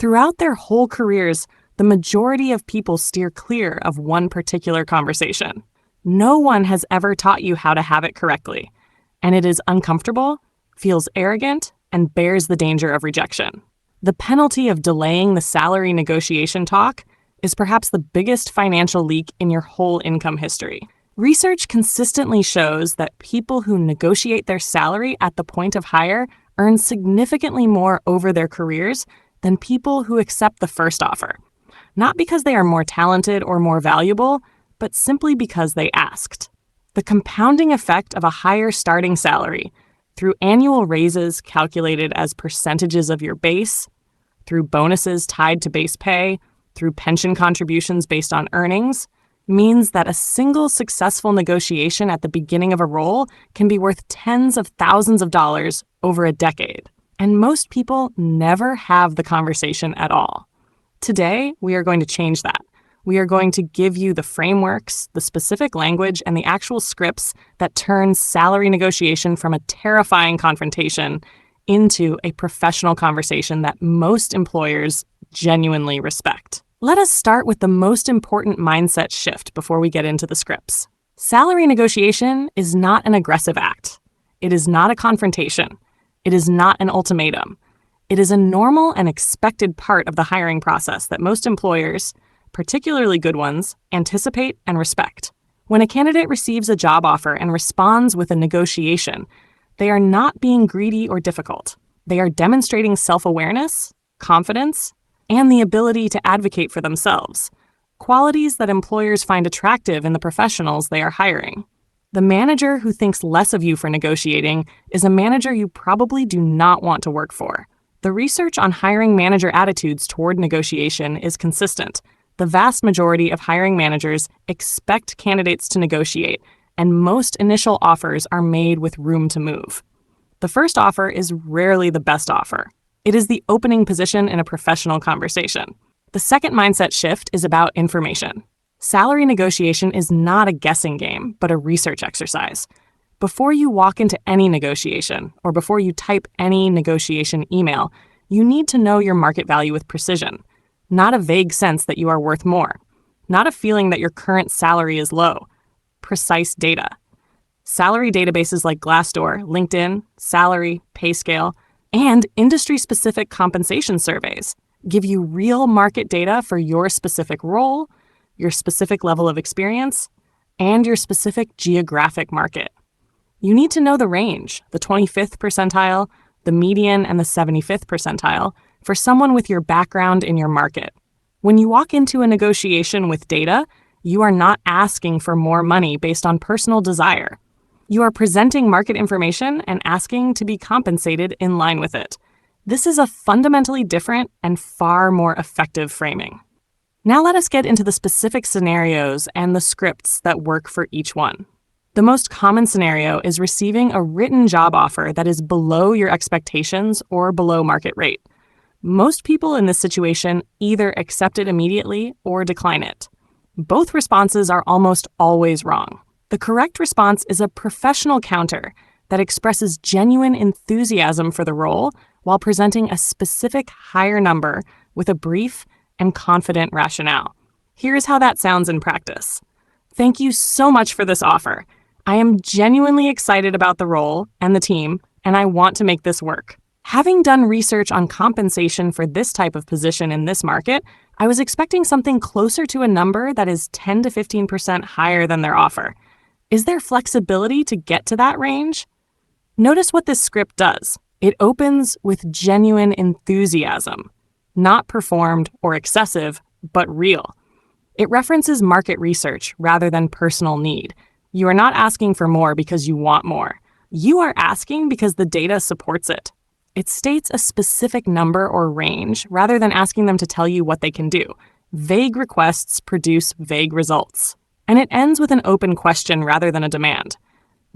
Throughout their whole careers, the majority of people steer clear of one particular conversation. No one has ever taught you how to have it correctly, and it is uncomfortable, feels arrogant, and bears the danger of rejection. The penalty of delaying the salary negotiation talk is perhaps the biggest financial leak in your whole income history. Research consistently shows that people who negotiate their salary at the point of hire earn significantly more over their careers than people who accept the first offer. Not because they are more talented or more valuable, but simply because they asked. The compounding effect of a higher starting salary through annual raises calculated as percentages of your base, through bonuses tied to base pay, through pension contributions based on earnings, means that a single successful negotiation at the beginning of a role can be worth tens of thousands of dollars over a decade. And most people never have the conversation at all. Today, we are going to change that. We are going to give you the frameworks, the specific language, and the actual scripts that turn salary negotiation from a terrifying confrontation into a professional conversation that most employers genuinely respect. Let us start with the most important mindset shift before we get into the scripts. Salary negotiation is not an aggressive act. It is not a confrontation. It is not an ultimatum. It is a normal and expected part of the hiring process that most employers, particularly good ones, anticipate and respect. When a candidate receives a job offer and responds with a negotiation, they are not being greedy or difficult. They are demonstrating self-awareness, confidence, and the ability to advocate for themselves, qualities that employers find attractive in the professionals they are hiring. The manager who thinks less of you for negotiating is a manager you probably do not want to work for. The research on hiring manager attitudes toward negotiation is consistent. The vast majority of hiring managers expect candidates to negotiate, and most initial offers are made with room to move. The first offer is rarely the best offer. It is the opening position in a professional conversation. The second mindset shift is about information. Salary negotiation is not a guessing game, but a research exercise. Before you walk into any negotiation, or before you type any negotiation email, you need to know your market value with precision, not a vague sense that you are worth more, not a feeling that your current salary is low. Precise data. Salary databases like Glassdoor, LinkedIn, Salary, PayScale, and industry-specific compensation surveys give you real market data for your specific role, your specific level of experience, and your specific geographic market. You need to know the range, the 25th percentile, the median, and the 75th percentile, for someone with your background in your market. When you walk into a negotiation with data, you are not asking for more money based on personal desire. You are presenting market information and asking to be compensated in line with it. This is a fundamentally different and far more effective framing. Now let us get into the specific scenarios and the scripts that work for each one. The most common scenario is receiving a written job offer that is below your expectations or below market rate. Most people in this situation either accept it immediately or decline it. Both responses are almost always wrong. The correct response is a professional counter that expresses genuine enthusiasm for the role while presenting a specific higher number with a brief and confident rationale. Here's how that sounds in practice. Thank you so much for this offer. I am genuinely excited about the role and the team, and I want to make this work. Having done research on compensation for this type of position in this market, I was expecting something closer to a number that is 10 to 15% higher than their offer. Is there flexibility to get to that range? Notice what this script does. It opens with genuine enthusiasm, not performed or excessive, but real. It references market research rather than personal need. You are not asking for more because you want more. You are asking because the data supports it. It states a specific number or range rather than asking them to tell you what they can do. Vague requests produce vague results. And it ends with an open question rather than a demand,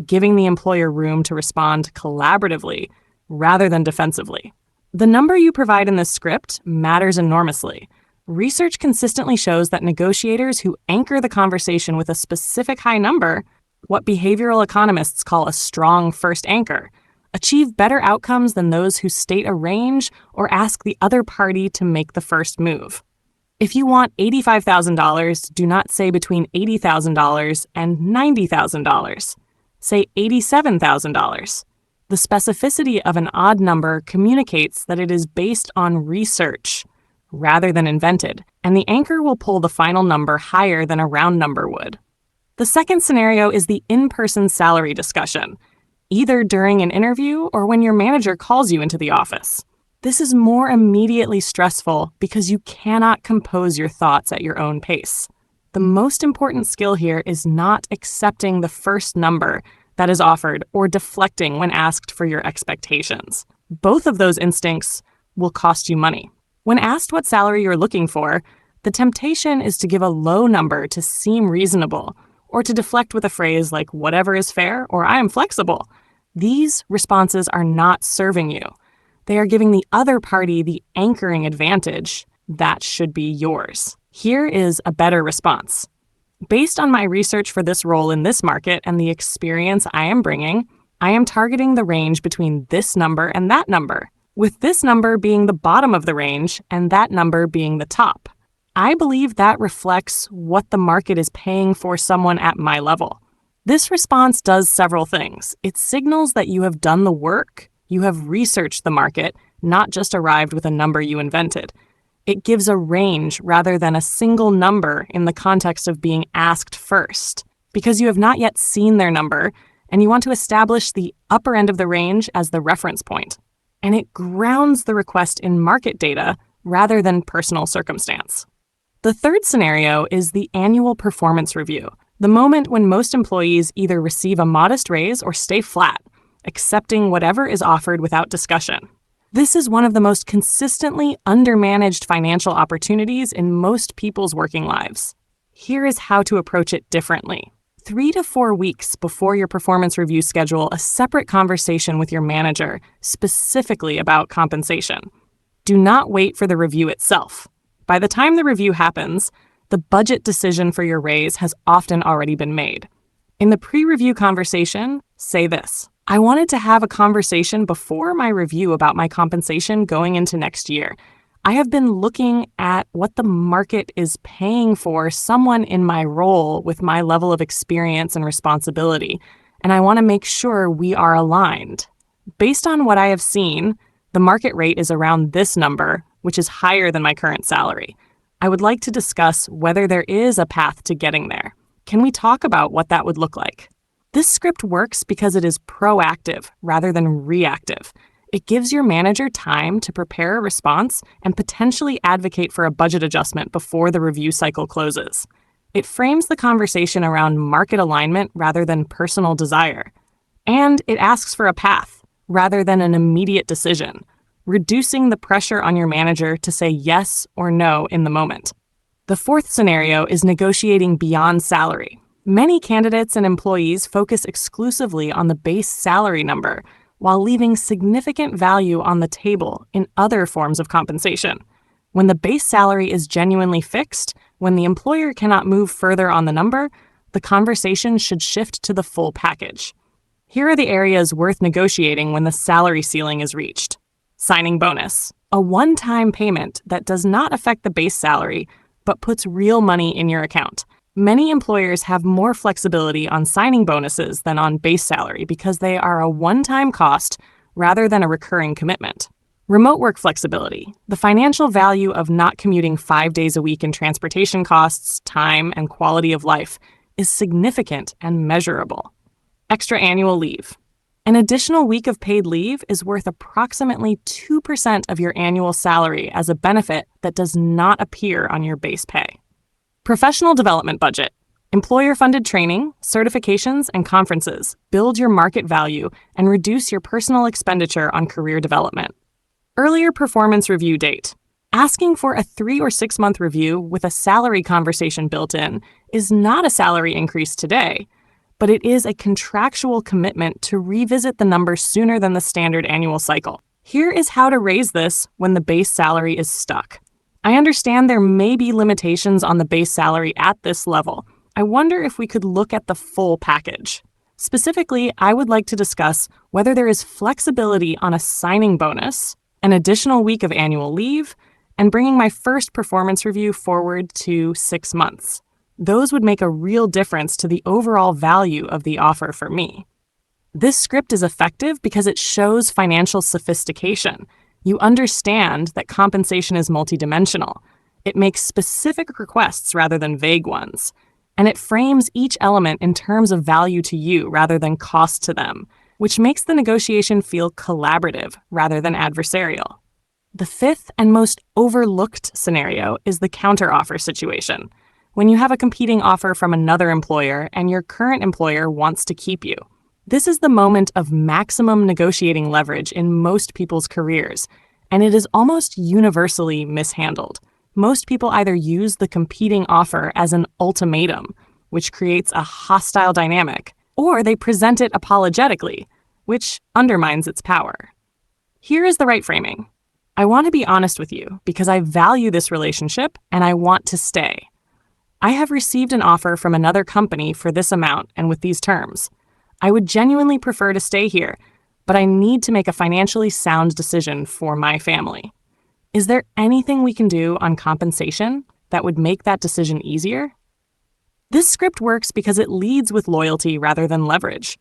giving the employer room to respond collaboratively rather than defensively. The number you provide in this script matters enormously. Research consistently shows that negotiators who anchor the conversation with a specific high number, what behavioral economists call a strong first anchor, achieve better outcomes than those who state a range or ask the other party to make the first move. If you want $85,000, do not say between $80,000 and $90,000. Say $87,000. The specificity of an odd number communicates that it is based on research rather than invented, and the anchor will pull the final number higher than a round number would. The second scenario is the in-person salary discussion, either during an interview or when your manager calls you into the office. This is more immediately stressful because you cannot compose your thoughts at your own pace. The most important skill here is not accepting the first number that is offered or deflecting when asked for your expectations. Both of those instincts will cost you money. When asked what salary you're looking for, the temptation is to give a low number to seem reasonable, or to deflect with a phrase like whatever is fair or I am flexible. These responses are not serving you. They are giving the other party the anchoring advantage that should be yours. Here is a better response. Based on my research for this role in this market and the experience I am bringing, I am targeting the range between this number and that number, with this number being the bottom of the range and that number being the top. I believe that reflects what the market is paying for someone at my level. This response does several things. It signals that you have done the work, you have researched the market, not just arrived with a number you invented. It gives a range rather than a single number in the context of being asked first, because you have not yet seen their number and you want to establish the upper end of the range as the reference point. And it grounds the request in market data rather than personal circumstance. The third scenario is the annual performance review, the moment when most employees either receive a modest raise or stay flat, accepting whatever is offered without discussion. This is one of the most consistently undermanaged financial opportunities in most people's working lives. Here is how to approach it differently. 3 to 4 weeks before your performance review, schedule a separate conversation with your manager specifically about compensation. Do not wait for the review itself. By the time the review happens, the budget decision for your raise has often already been made. In the pre-review conversation, say this: I wanted to have a conversation before my review about my compensation going into next year. I have been looking at what the market is paying for someone in my role with my level of experience and responsibility, and I want to make sure we are aligned. Based on what I have seen, the market rate is around this number, which is higher than my current salary. I would like to discuss whether there is a path to getting there. Can we talk about what that would look like? This script works because it is proactive rather than reactive. It gives your manager time to prepare a response and potentially advocate for a budget adjustment before the review cycle closes. It frames the conversation around market alignment rather than personal desire. And it asks for a path rather than an immediate decision, reducing the pressure on your manager to say yes or no in the moment. The fourth scenario is negotiating beyond salary. Many candidates and employees focus exclusively on the base salary number, while leaving significant value on the table in other forms of compensation. When the base salary is genuinely fixed, when the employer cannot move further on the number, the conversation should shift to the full package. Here are the areas worth negotiating when the salary ceiling is reached. Signing bonus, a one-time payment that does not affect the base salary, but puts real money in your account. Many employers have more flexibility on signing bonuses than on base salary because they are a one-time cost rather than a recurring commitment. Remote work flexibility. The financial value of not commuting 5 days a week in transportation costs, time, and quality of life is significant and measurable. Extra annual leave. An additional week of paid leave is worth approximately 2% of your annual salary as a benefit that does not appear on your base pay. Professional development budget. Employer-funded training, certifications, and conferences build your market value and reduce your personal expenditure on career development. Earlier performance review date. Asking for a 3 or 6 month review with a salary conversation built in is not a salary increase today, but it is a contractual commitment to revisit the number sooner than the standard annual cycle. Here is how to raise this when the base salary is stuck. I understand there may be limitations on the base salary at this level. I wonder if we could look at the full package. Specifically, I would like to discuss whether there is flexibility on a signing bonus, an additional week of annual leave, and bringing my first performance review forward to 6 months. Those would make a real difference to the overall value of the offer for me. This script is effective because it shows financial sophistication. You understand that compensation is multidimensional. It makes specific requests rather than vague ones. And it frames each element in terms of value to you rather than cost to them, which makes the negotiation feel collaborative rather than adversarial. The fifth and most overlooked scenario is the counteroffer situation, when you have a competing offer from another employer and your current employer wants to keep you. This is the moment of maximum negotiating leverage in most people's careers, and it is almost universally mishandled. Most people either use the competing offer as an ultimatum, which creates a hostile dynamic, or they present it apologetically, which undermines its power. Here is the right framing. I want to be honest with you because I value this relationship and I want to stay. I have received an offer from another company for this amount and with these terms. I would genuinely prefer to stay here, but I need to make a financially sound decision for my family. Is there anything we can do on compensation that would make that decision easier? This script works because it leads with loyalty rather than leverage.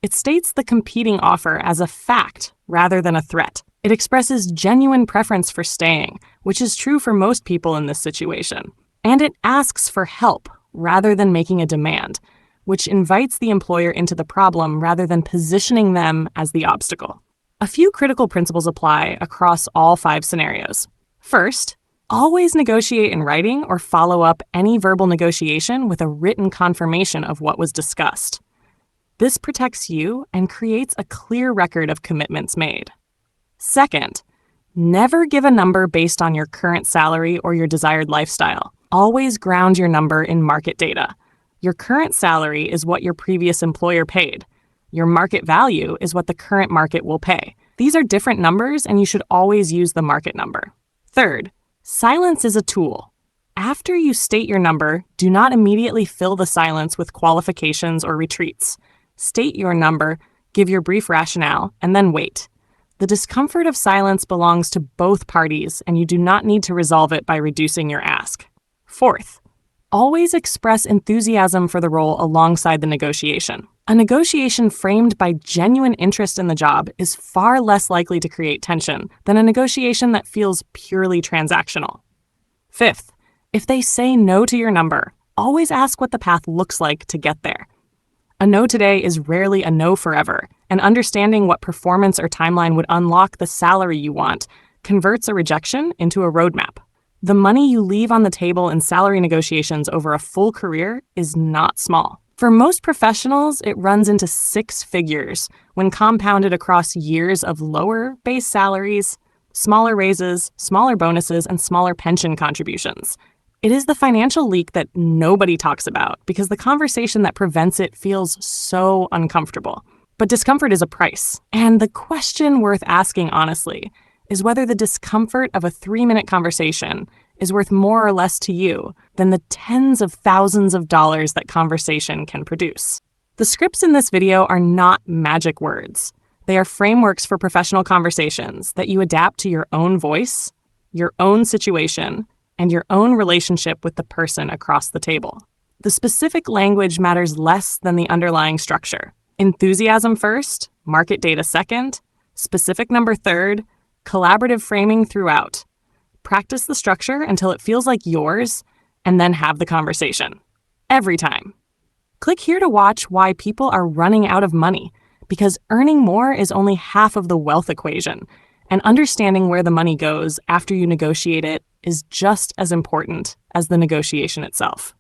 It states the competing offer as a fact rather than a threat. It expresses genuine preference for staying, which is true for most people in this situation. And it asks for help rather than making a demand, which invites the employer into the problem rather than positioning them as the obstacle. A few critical principles apply across all 5 scenarios. First, always negotiate in writing or follow up any verbal negotiation with a written confirmation of what was discussed. This protects you and creates a clear record of commitments made. Second, never give a number based on your current salary or your desired lifestyle. Always ground your number in market data. Your current salary is what your previous employer paid. Your market value is what the current market will pay. These are different numbers, and you should always use the market number. Third, silence is a tool. After you state your number, do not immediately fill the silence with qualifications or retreats. State your number, give your brief rationale, and then wait. The discomfort of silence belongs to both parties, and you do not need to resolve it by reducing your ask. Fourth, always express enthusiasm for the role alongside the negotiation. A negotiation framed by genuine interest in the job is far less likely to create tension than a negotiation that feels purely transactional. Fifth, if they say no to your number, always ask what the path looks like to get there. A no today is rarely a no forever, and understanding what performance or timeline would unlock the salary you want converts a rejection into a roadmap. The money you leave on the table in salary negotiations over a full career is not small. For most professionals, it runs into 6 figures when compounded across years of lower base salaries, smaller raises, smaller bonuses, and smaller pension contributions. It is the financial leak that nobody talks about because the conversation that prevents it feels so uncomfortable. But discomfort is a price, and the question worth asking honestly is whether the discomfort of a 3-minute conversation is worth more or less to you than the tens of thousands of dollars that conversation can produce. The scripts in this video are not magic words. They are frameworks for professional conversations that you adapt to your own voice, your own situation, and your own relationship with the person across the table. The specific language matters less than the underlying structure. Enthusiasm first, market data second, specific number third, collaborative framing throughout. Practice the structure until it feels like yours, and then have the conversation. Every time. Click here to watch why people are running out of money, because earning more is only half of the wealth equation, and understanding where the money goes after you negotiate it is just as important as the negotiation itself.